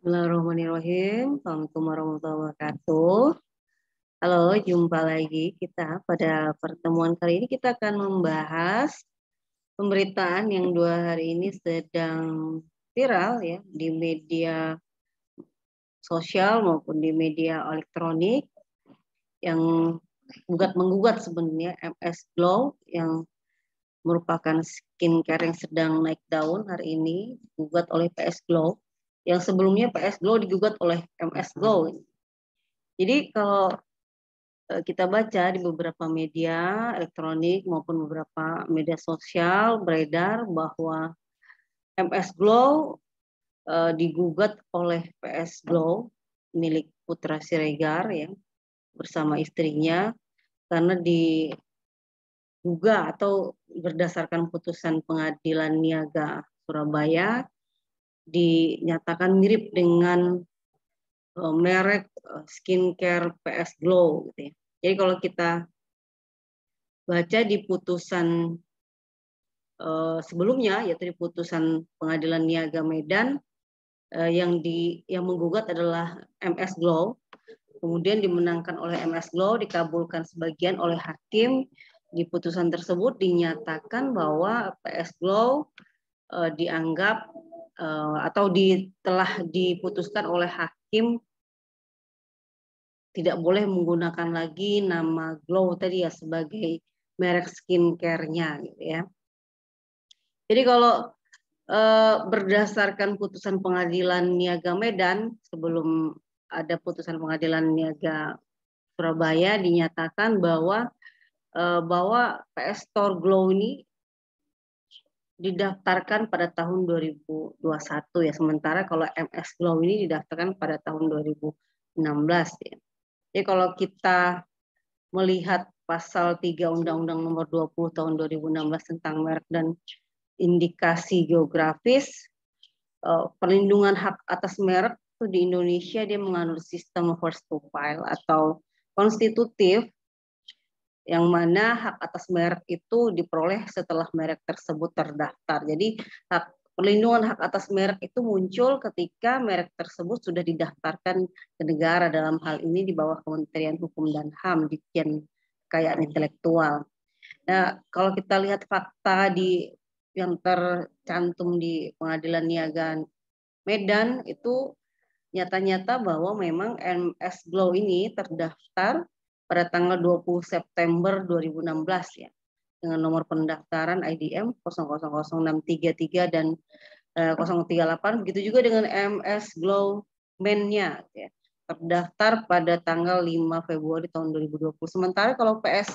Bismillahirrahmanirrahim. Assalamualaikum warahmatullahi wabarakatuh. Halo, jumpa lagi kita pada pertemuan kali ini. Kita akan membahas pemberitaan yang 2 hari ini sedang viral ya di media sosial maupun di media elektronik yang menggugat sebenarnya MS Glow yang merupakan skincare yang sedang naik daun hari ini digugat oleh PS Glow. Yang sebelumnya PS Glow digugat oleh MS Glow. Jadi kalau kita baca di beberapa media elektronik maupun beberapa media sosial beredar bahwa MS Glow digugat oleh PS Glow milik Putra Siregar ya bersama istrinya karena diduga atau berdasarkan putusan Pengadilan Niaga Surabaya dinyatakan mirip dengan merek skincare PS Glow gitu ya. Jadi kalau kita baca di putusan sebelumnya yaitu di putusan Pengadilan Niaga Medan yang menggugat adalah MS Glow, kemudian dimenangkan oleh MS Glow, dikabulkan sebagian oleh hakim. Di putusan tersebut dinyatakan bahwa PS Glow dianggap atau telah diputuskan oleh hakim tidak boleh menggunakan lagi nama Glow tadi ya sebagai merek skincare-nya gitu ya. Jadi kalau berdasarkan putusan Pengadilan Niaga Medan, sebelum ada putusan Pengadilan Niaga Surabaya dinyatakan bahwa PS Store Glow ini didaftarkan pada tahun 2021 ya, sementara kalau MS Glow ini didaftarkan pada tahun 2016 ya. Jadi kalau kita melihat pasal 3 Undang-Undang Nomor 20 Tahun 2016 tentang merek dan indikasi geografis, perlindungan hak atas merek itu di Indonesia dia menganut sistem first to file atau konstitutif, yang mana hak atas merek itu diperoleh setelah merek tersebut terdaftar. Jadi perlindungan hak atas merek itu muncul ketika merek tersebut sudah didaftarkan ke negara, dalam hal ini di bawah Kementerian Hukum dan HAM, Ditjen Kekayaan Intelektual. Nah, kalau kita lihat fakta yang tercantum di Pengadilan Niaga Medan itu nyata-nyata bahwa memang MS Glow ini terdaftar pada tanggal 20 September 2016 ya dengan nomor pendaftaran IDM 000633 dan 038, begitu juga dengan MS Glow Men-nya ya, terdaftar pada tanggal 5 Februari tahun 2020. Sementara kalau PS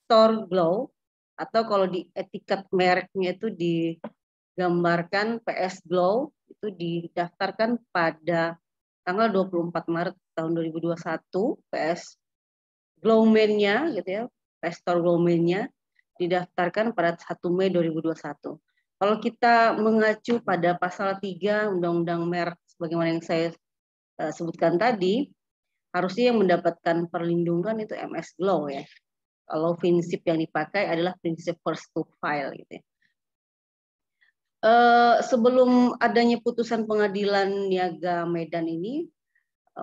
Store Glow atau kalau di etiket mereknya itu digambarkan PS Glow itu didaftarkan pada tanggal 24 Maret tahun 2021, PS Glowman-nya gitu ya, PS Store Glowman-nya didaftarkan pada 1 Mei 2021. Kalau kita mengacu pada pasal 3 Undang-Undang Merek sebagaimana yang saya sebutkan tadi, harusnya yang mendapatkan perlindungan itu MS Glow ya. Kalau prinsip yang dipakai adalah prinsip first to file gitu ya. Sebelum adanya putusan Pengadilan Niaga Medan ini,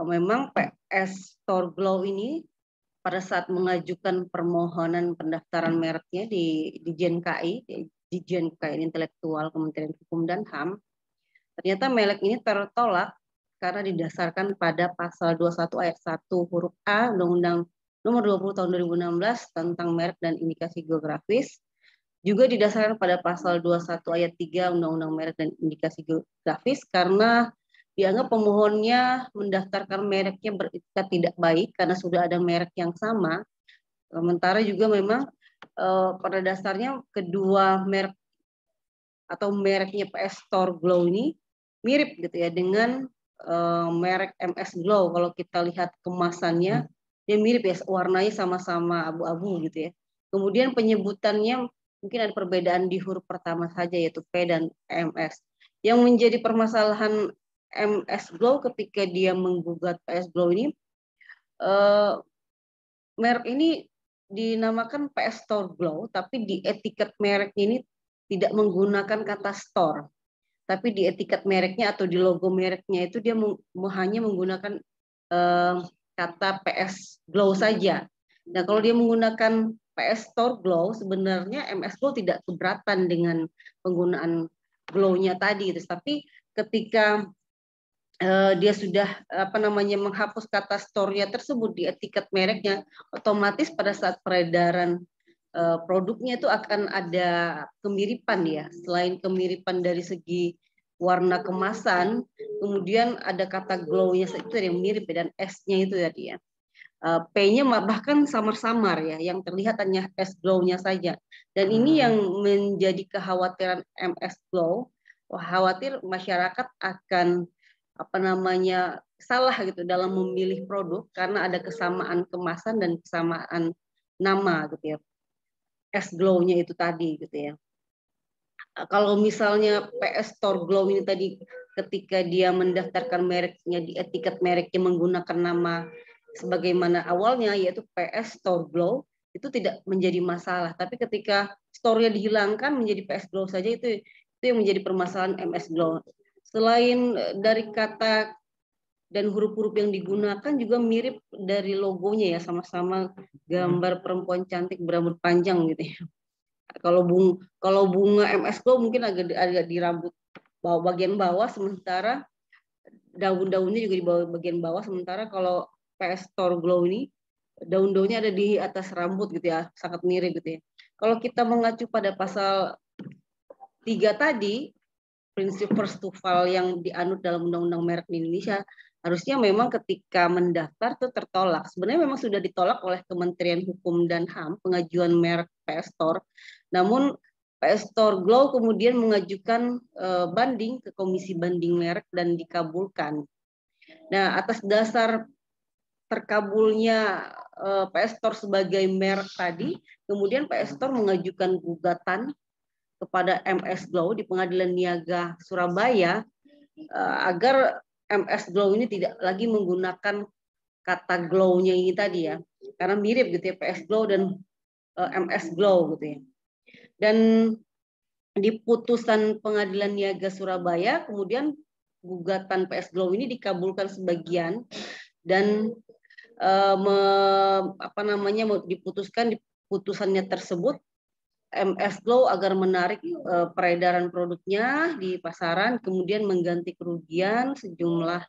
memang PS Store Glow ini pada saat mengajukan permohonan pendaftaran mereknya di Ditjen KI, Ditjen Kekayaan Intelektual Kementerian Hukum dan HAM, ternyata merek ini tertolak karena didasarkan pada pasal 21 ayat 1 huruf A Undang-Undang Nomor 20 Tahun 2016 tentang merek dan indikasi geografis, juga didasarkan pada pasal 21 ayat 3 Undang-Undang Merek dan Indikasi Geografis karena dianggap pemohonnya mendaftarkan mereknya beretikat tidak baik karena sudah ada merek yang sama. Sementara juga memang pada dasarnya kedua merek atau mereknya PS Store Glow ini mirip gitu ya dengan merek MS Glow. Kalau kita lihat kemasannya dia mirip ya, warnanya sama-sama abu-abu gitu ya. Kemudian penyebutannya mungkin ada perbedaan di huruf pertama saja yaitu P dan MS. Yang menjadi permasalahan MS Glow ketika dia menggugat PS Glow ini, merek ini dinamakan PS Store Glow, tapi di etiket merek ini tidak menggunakan kata store. tapi di etiket mereknya atau di logo mereknya itu dia hanya menggunakan kata PS Glow saja. Nah, kalau dia menggunakan PS Store Glow, sebenarnya MS Glow tidak keberatan dengan penggunaan glow-nya tadi, tapi ketika dia sudah menghapus kata store-nya tersebut di etiket mereknya, otomatis pada saat peredaran produknya itu akan ada kemiripan ya. Selain kemiripan dari segi warna kemasan, kemudian ada kata glow-nya itu yang mirip dan S-nya itu tadi ya. P-nya bahkan samar-samar ya, yang terlihat hanya S glow-nya saja. Dan ini yang menjadi kekhawatiran MS Glow, khawatir masyarakat akan salah gitu dalam memilih produk karena ada kesamaan kemasan dan kesamaan nama gitu ya. S glow-nya itu tadi gitu ya. Kalau misalnya PS Store Glow ini tadi ketika dia mendaftarkan mereknya di etiket mereknya menggunakan nama sebagaimana awalnya yaitu PS Store Glow, itu tidak menjadi masalah. Tapi ketika store-nya dihilangkan menjadi PS Glow saja, itu yang menjadi permasalahan MS Glow. Selain dari kata dan huruf-huruf yang digunakan juga mirip dari logonya ya, sama-sama gambar perempuan cantik berambut panjang gitu ya. Kalau bunga MS Glow mungkin agak di rambut bagian bawah, sementara daun-daunnya juga di bagian bawah, sementara kalau PS Store Glow ini daun-daunnya ada di atas rambut gitu ya, sangat mirip gitu ya. Kalau kita mengacu pada pasal 3 tadi, prinsip first to file yang dianut dalam Undang-Undang Merek di Indonesia, harusnya memang ketika mendaftar itu tertolak. Sebenarnya memang sudah ditolak oleh Kementerian Hukum dan HAM pengajuan merek PS Store. Namun PS Store Glow kemudian mengajukan banding ke Komisi Banding Merek dan dikabulkan. Nah, atas dasar terkabulnya PS Store sebagai merek tadi, kemudian PS Store mengajukan gugatan kepada MS Glow di Pengadilan Niaga Surabaya agar MS Glow ini tidak lagi menggunakan kata glow-nya ini tadi ya, karena mirip gitu ya, PS Glow dan MS Glow gitu ya. Dan di putusan Pengadilan Niaga Surabaya kemudian gugatan PS Glow ini dikabulkan sebagian dan diputuskan di putusannya tersebut MS Glow agar menarik peredaran produknya di pasaran, kemudian mengganti kerugian sejumlah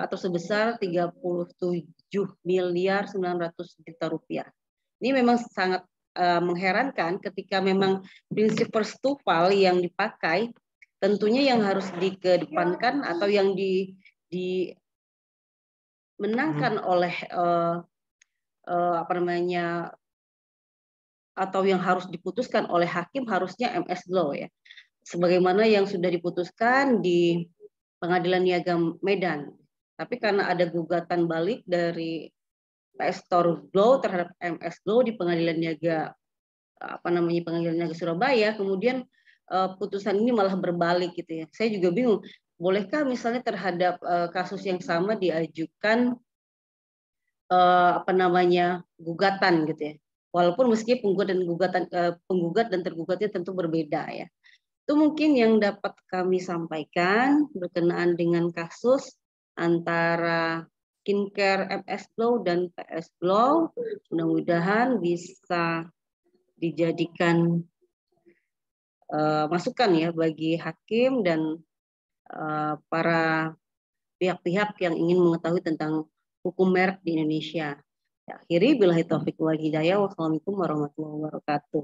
atau sebesar 37.900.000.000 rupiah. Ini memang sangat mengherankan ketika memang prinsip first to file yang dipakai, tentunya yang harus dikedepankan atau yang dimenangkan oleh atau yang harus diputuskan oleh hakim harusnya MS Glow ya. Sebagaimana yang sudah diputuskan di Pengadilan Niaga Medan. Tapi karena ada gugatan balik dari PS Store Glow terhadap MS Glow di Pengadilan Niaga Pengadilan Niaga Surabaya, kemudian putusan ini malah berbalik gitu ya. Saya juga bingung, bolehkah misalnya terhadap kasus yang sama diajukan gugatan gitu ya. Walaupun meski penggugat dan tergugatnya tentu berbeda ya. Itu mungkin yang dapat kami sampaikan berkenaan dengan kasus antara Skincare MS Glow dan PS Glow. Mudah-mudahan bisa dijadikan masukan ya bagi hakim dan para pihak-pihak yang ingin mengetahui tentang hukum merek di Indonesia. Akhiri billahi taufiq wal hidayah. Wassalamualaikum warahmatullahi wabarakatuh.